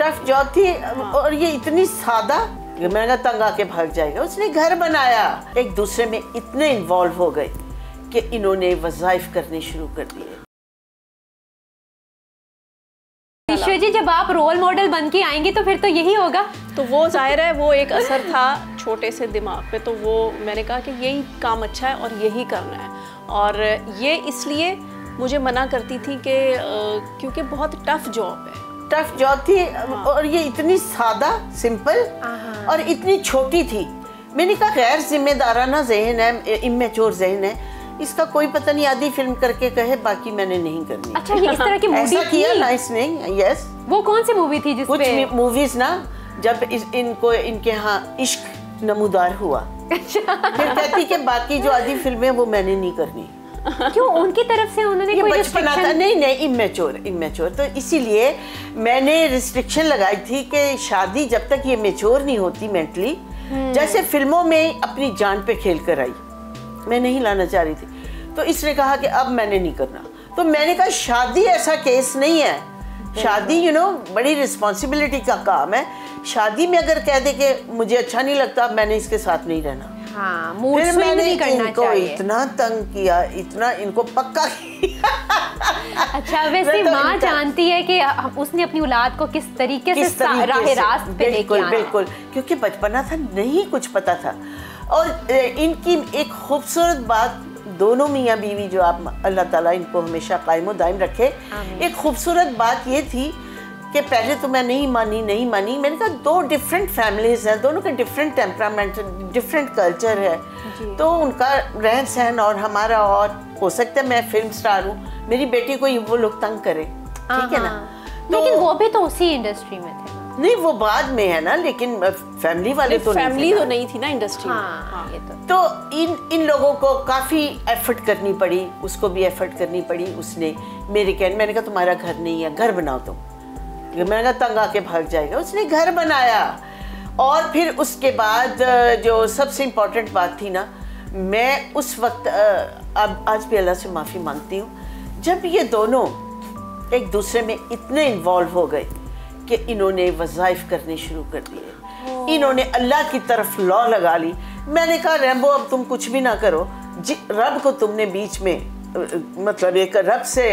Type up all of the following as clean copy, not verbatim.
Tough job थी। और ये इतनी सादा, मैंने कहा तंग आके भाग जाएगा। उसने घर बनाया, एक दूसरे में इतने इन्वॉल्व हो गए कि इन्होंने वज़ाइफ करने शुरू कर दिए। ईश्वर जी, जब आप रोल मॉडल बन के आएंगे तो फिर तो यही होगा। तो वो जाहिर है वो एक असर था छोटे से दिमाग पे, तो वो मैंने कहा कि यही काम अच्छा है और यही करना है। और ये इसलिए मुझे मना करती थी कि क्योंकि बहुत टफ जॉब है। टफ जॉब थी। और ये इतनी सादा, सिंपल और इतनी छोटी थी। मैंने कहा गैर जिम्मेदाराना ज़हन है, इमेच्योर ज़हन है, इसका कोई पता नहीं, आधी फिल्म करके कहे बाकी मैंने नहीं करनी। अच्छा, ये इस तरह की मूवी ऐसा किया ना इसने। यस। वो कौन सी मूवी थी जिसपे? कुछ मूवीज ना, जब इनको इनके यहाँ इश्क नमूदार हुआ, फिर कहती कि बाकी जो आधी फिल्में वो मैंने नहीं करनी। क्यों? उनकी तरफ से उन्होंने कोई बचपना था? नहीं, इमेच्योर। तो इसीलिए मैंने रिस्ट्रिक्शन लगाई थी कि शादी जब तक ये मेच्योर नहीं होती मेंटली, जैसे फिल्मों में अपनी जान पे खेल कर आई, मैं नहीं लाना चाह रही थी। तो इसने कहा कि अब मैंने नहीं करना। तो मैंने कहा शादी ऐसा केस नहीं है। शादी बड़ी रिस्पॉन्सिबिलिटी का काम है। शादी में अगर कह दे कि मुझे अच्छा नहीं लगता, मैंने इसके साथ नहीं रहना। हाँ, फिर मैंने इनको चाहिए। इतना तंग किया, इतना इनको पक्का किया। अच्छा, वैसे माँ जानती है कि उसने अपनी औलाद को किस तरीके से राह रास्त पे लेके आना। बिल्कुल, क्योंकि बचपना था, नहीं कुछ पता था। और इनकी एक खूबसूरत बात, दोनों मियाँ बीवी जो आप अल्लाह ताला इनको हमेशा कायम दायम रखे, एक खूबसूरत बात ये थी कि पहले तो मैं नहीं मानी। मैंने कहा दो डिफरेंट फैमिलीज हैं, दोनों के डिफरेंट टेम्परामेंट, डिफरेंट कल्चर है, तो उनका रहन सहन और हमारा, और हो सकता है मैं फिल्म स्टार हूँ, मेरी बेटी को वो लोग तंग करे, ठीक है ना। लेकिन वो भी तो उसी इंडस्ट्री में थे। नहीं, वो बाद में है ना, लेकिन फैमिली वाले तो फैमिली तो नहीं थी ना इंडस्ट्री में। हाँ, ये तो इन लोगों को काफ़ी एफर्ट करनी पड़ी, उसको भी एफर्ट करनी पड़ी। उसने मैंने कहा तुम्हारा घर नहीं है, घर बनाओ तुम। मैंने कहा तंग आके भाग जाएगा। उसने घर बनाया। और फिर उसके बाद जो सबसे इम्पोर्टेंट बात थी ना, मैं उस वक्त अब आज भी अल्लाह से माफ़ी मांगती हूँ, जब ये दोनों एक दूसरे में इतने इन्वॉल्व हो गए कि इन्होंने वज़ाइफ करने शुरू कर दिए। इन्होंने अल्लाह की तरफ लॉ लगा ली। मैंने कहा रैम्बो, अब तुम कुछ भी ना करो, रब को तुमने बीच में मतलब एक रब से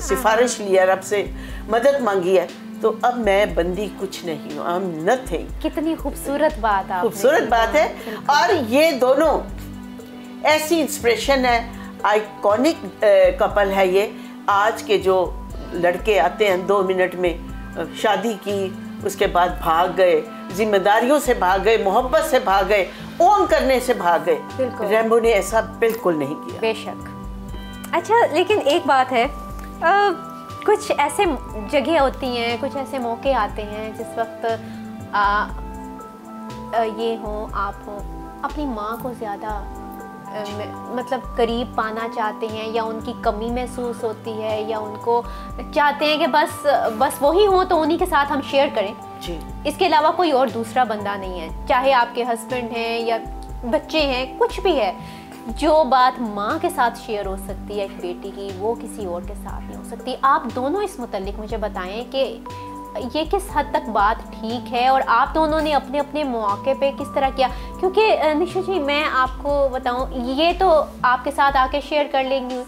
सिफारिश लिया, रब से मदद मांगी है, तो अब मैं बंदी कुछ नहीं हूँ, आई एम नथिंग। कितनी खूबसूरत बात है, खूबसूरत बात है। और ये दोनों ऐसी इंस्पिरेशन है, आइकॉनिक कपल है ये। आज के जो लड़के आते हैं 2 मिनट में शादी की, उसके बाद भाग गए, जिम्मेदारियों से भाग गए, मोहब्बत से भाग गए, ओन करने से भाग गए। रैम्बो ने ऐसा बिल्कुल नहीं किया। बेशक। अच्छा, लेकिन एक बात है, कुछ ऐसे जगह होती हैं, कुछ ऐसे मौके आते हैं जिस वक्त ये हो, आप हो, अपनी माँ को ज़्यादा मतलब करीब पाना चाहते हैं, या उनकी कमी महसूस होती है, या उनको चाहते हैं कि बस वही हो तो उन्हीं के साथ हम शेयर करें जी। इसके अलावा कोई और दूसरा बंदा नहीं है, चाहे आपके हस्बैंड हैं या बच्चे हैं, कुछ भी है। जो बात माँ के साथ शेयर हो सकती है एक बेटी की, वो किसी और के साथ नहीं हो सकती। आप दोनों इस मुतालिक मुझे बताएं कि ये किस हद तक बात ठीक है, और आप दोनों ने अपने अपने मौके पे किस तरह किया। क्योंकि निशा जी, मैं आपको बताऊं, ये तो आपके साथ आके शेयर कर लेंगी,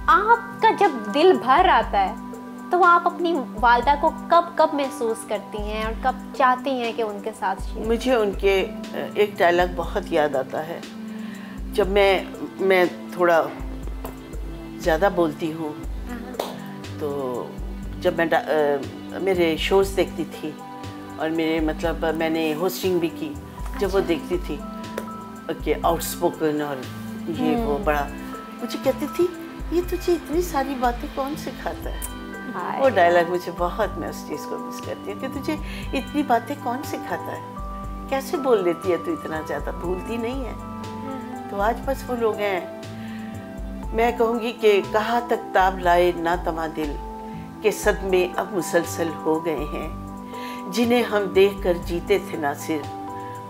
आपका जब दिल भर आता है तो आप अपनी वालदा को कब महसूस करती हैं और कब चाहती हैं कि उनके साथ शेयर? मुझे उनके एक डायलॉग बहुत याद आता है। जब मैं थोड़ा ज़्यादा बोलती हूँ, तो जब मैं मेरे शोज़ देखती थी, और मेरे मतलब मैंने होस्टिंग भी की, जब वो देखती थी कि आउटस्पोकन और ये वो बड़ा, मुझे कहती थी ये तुझे इतनी सारी बातें कौन सिखाता है। वो डायलॉग मुझे बहुत, मैं उस चीज़ को मिस करती हूँ कि तुझे इतनी बातें कौन सिखाता है, कैसे बोल लेती है तू, इतना ज़्यादा भूलती नहीं है। तो आज बस वो लोग हैं। मैं कहूँगी कि कहाँ तक ताब लाए ना तमा दिल के सदमे अब मुसलसल हो गए हैं, जिन्हें हम देख कर जीते थे नासिर,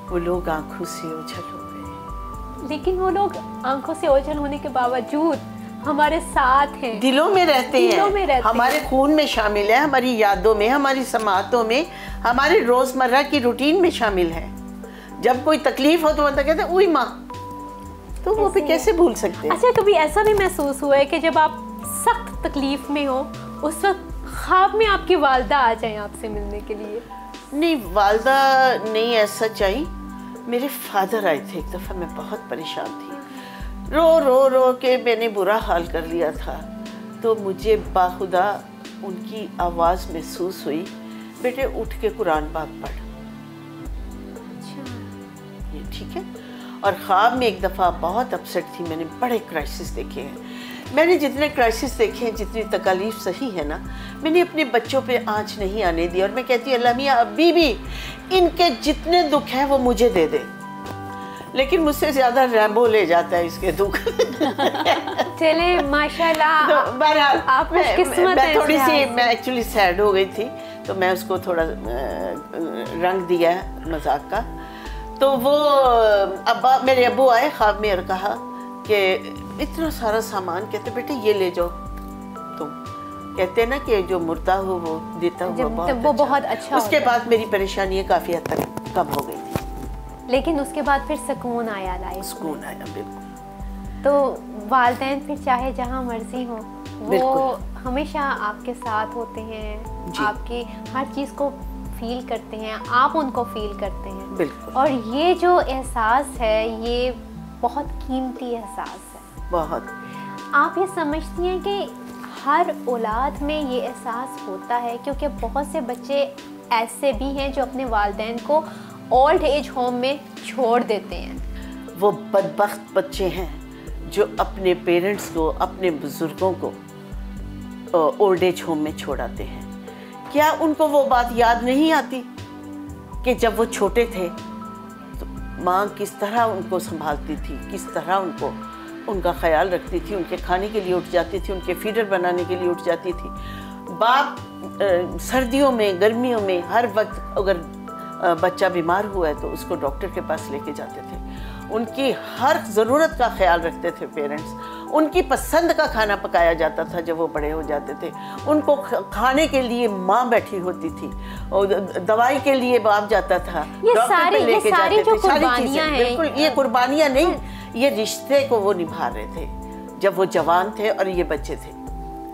वो लोग आंखों से ओझल हो गए। लेकिन वो लोग आंखों से ओझल होने के बावजूद हमारे साथ हैं, दिलों में रहते हैं, हमारे खून में शामिल है, हमारी यादों में, हमारी समातों में, हमारे रोजमर्रा की रूटीन में शामिल है। जब कोई तकलीफ हो तो बंदा कहते हैं उई माँ, तो वो भी कैसे भूल सकते हैं। अच्छा, कभी ऐसा भी महसूस हुआ है कि जब आप सख्त तकलीफ में हो उस वक्त ख्वाब में आपकी वालदा आ जाए आपसे मिलने के लिए? नहीं, वालदा नहीं ऐसा चाहिए, मेरे फादर आए थे एक दफ़ा, मैं बहुत परेशान थी, रो रो रो के मैंने बुरा हाल कर लिया था, तो मुझे बाखुदा उनकी आवाज़ महसूस हुई, बेटे उठ के कुरान पाक पढ़। ये ठीक है। और ख्वाब में एक दफ़ा बहुत अपसेट थी, मैंने बड़े क्राइसिस देखे हैं। मैंने जितने क्राइसिस देखे हैं, जितनी तकलीफ सही है ना, मैंने अपने बच्चों पे आँच नहीं आने दी। और मैं कहती अल्लाह मियाँ अभी भी इनके जितने दुख हैं वो मुझे दे दे, लेकिन मुझसे ज़्यादा रैम्बो ले जाता है इसके दुख। चले माशाल्लाह, तो बहरहाल आप खुशकिस्मत हैं। थोड़ी सी मैं एक्चुअली सैड हो गई थी, तो मैं उसको थोड़ा रंग दिया मजाक का। तो वो मेरे अब्बू आए ख्वाब में और कहा कि इतना सारा सामान, कहते बेटे ये ले जाओ तुम। कहते ना कि जो मुर्दा हो वो देता हुआ बहुत अच्छा। उसके बाद मेरी परेशानियाँ काफ़ी हद तक कम हो गई थी, लेकिन उसके बाद फिर सुकून आया लाइफ, सुकून आया बिल्कुल। तो वालिदैन फिर चाहे जहाँ मर्जी हो वो हमेशा आपके साथ होते हैं, आपकी हर चीज़ को फील करते हैं, आप उनको फील करते हैं। बिल्कुल। और ये जो एहसास है ये बहुत कीमती एहसास है। बहुत। आप ये समझती हैं कि हर औलाद में ये एहसास होता है? क्योंकि बहुत से बच्चे ऐसे भी हैं जो अपने वालिदैन को ओल्ड एज होम में छोड़ देते हैं। वो बदबख्त बच्चे हैं जो अपने पेरेंट्स को, अपने बुजुर्गों को ओल्ड एज होम में छोड़ाते हैं। क्या उनको वो बात याद नहीं आती कि जब वो छोटे थे तो माँ किस तरह उनको संभालती थी, किस तरह उनका ख्याल रखती थी, उनके खाने के लिए उठ जाती थी, उनके फीडर बनाने के लिए उठ जाती थी। बाप सर्दियों में, गर्मियों में, हर वक्त अगर बच्चा बीमार हुआ है तो उसको डॉक्टर के पास लेके जाते थे। उनकी हर ज़रूरत का ख्याल रखते थे पेरेंट्स। उनकी पसंद का खाना पकाया जाता था जब वो बड़े हो जाते थे। उनको खाने के लिए माँ बैठी होती थी, और दवाई के लिए बाप जाता था, डॉक्टर पे लेके जाते थे। सारी चीज़ें बिल्कुल, ये कुर्बानियाँ नहीं, ये रिश्ते को वो निभा रहे थे जब वो जवान थे और ये बच्चे थे।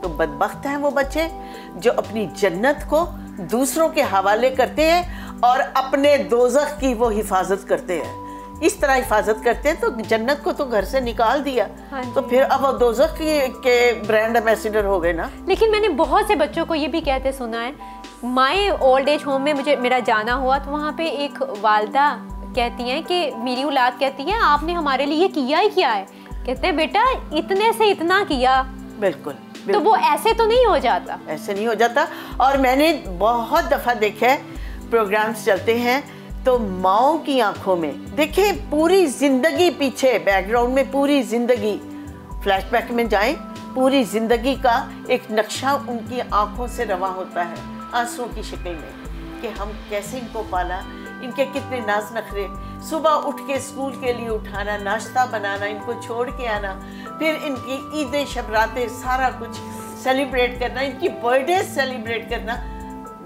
तो बदबख्त हैं वो बच्चे जो अपनी जन्नत को दूसरों के हवाले करते हैं और अपने दोज़ख की वो हिफाजत करते हैं। इस तरह हिफाजत करते हैं तो जन्नत को तो घर से निकाल दिया, तो फिर अब वो दोज़ख के ब्रांड एम्बेसडर हो गए ना। लेकिन मैंने बहुत से बच्चों को ये भी कहते सुना है, माय ओल्ड एज होम में मेरा जाना हुआ तो वहाँ पे एक वालदा कहती हैं कि मेरी औलाद कहती है आपने हमारे लिए किया ही क्या है। कहते हैं बेटा इतने से इतना किया। बिल्कुल। तो वो ऐसे तो नहीं हो जाता, ऐसे नहीं हो जाता। और मैंने बहुत दफ़ा देखा है, प्रोग्राम्स चलते हैं तो माओं की आंखों में देखें पूरी जिंदगी, पीछे बैकग्राउंड में पूरी जिंदगी, फ्लैशबैक में जाएं, पूरी जिंदगी का एक नक्शा उनकी आंखों से रवा होता है आंसुओं की शक्ल में, कि हम कैसे इनको पाला, इनके कितने नाज नखरे, सुबह उठ के स्कूल के लिए उठाना, नाश्ता बनाना, इनको छोड़ के आना, फिर इनकी ईदें, शबरातें, सारा कुछ सेलिब्रेट करना, इनकी बर्थडे सेलिब्रेट करना।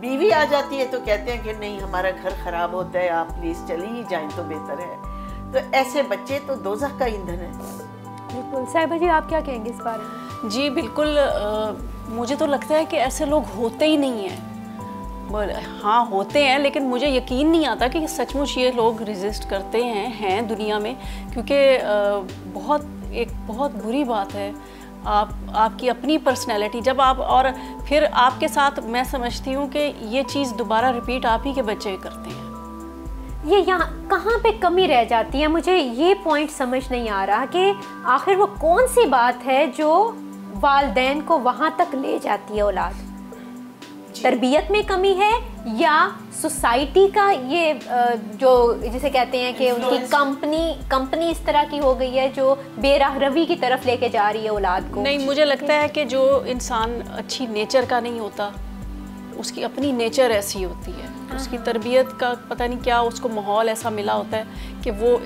बीवी आ जाती है तो कहते हैं कि नहीं हमारा घर ख़राब होता है, आप प्लीज़ चली ही जाएं तो बेहतर है। तो ऐसे बच्चे तो दोज़ख का ईंधन है। बिल्कुल। साहिबा जी आप क्या कहेंगे इस बारे में? जी बिल्कुल, मुझे तो लगता है कि ऐसे लोग होते ही नहीं हैं। हाँ होते हैं, लेकिन मुझे यकीन नहीं आता कि सचमुच ये लोग रेजिस्ट करते हैं दुनिया में, क्योंकि बहुत बुरी बात है। आपकी अपनी पर्सनैलिटी जब आप, और फिर आपके साथ मैं समझती हूँ कि ये चीज़ दोबारा रिपीट आप ही के बच्चे करते हैं। ये यहाँ कहाँ पे कमी रह जाती है, मुझे ये पॉइंट समझ नहीं आ रहा कि आखिर वो कौन सी बात है जो वालिदैन को वहाँ तक ले जाती है औलाद। तरबियत में कमी है या सोसाइटी का ये जो जिसे कहते हैं कि उनकी कंपनी इस तरह की हो गई है जो बेराह रवी की तरफ लेके जा रही है औलाद को? नहीं, मुझे लगता है कि जो इंसान अच्छी नेचर का नहीं होता उसकी अपनी नेचर ऐसी होती है, उसकी तरबियत का पता नहीं क्या उसको माहौल ऐसा मिला होता है कि वो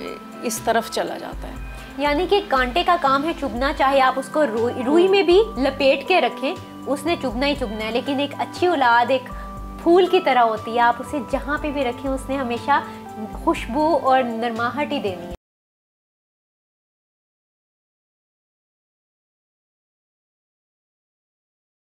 इस तरफ चला जाता है। यानी कि कांटे का काम है चुभना, चाहे आप उसको रुई में भी लपेट के रखें, उसने चुभना ही चुभना है। लेकिन एक अच्छी औलाद एक फूल की तरह होती है, आप उसे जहाँ पे भी रखें उसने हमेशा खुशबू और नरमाहट ही देनी है।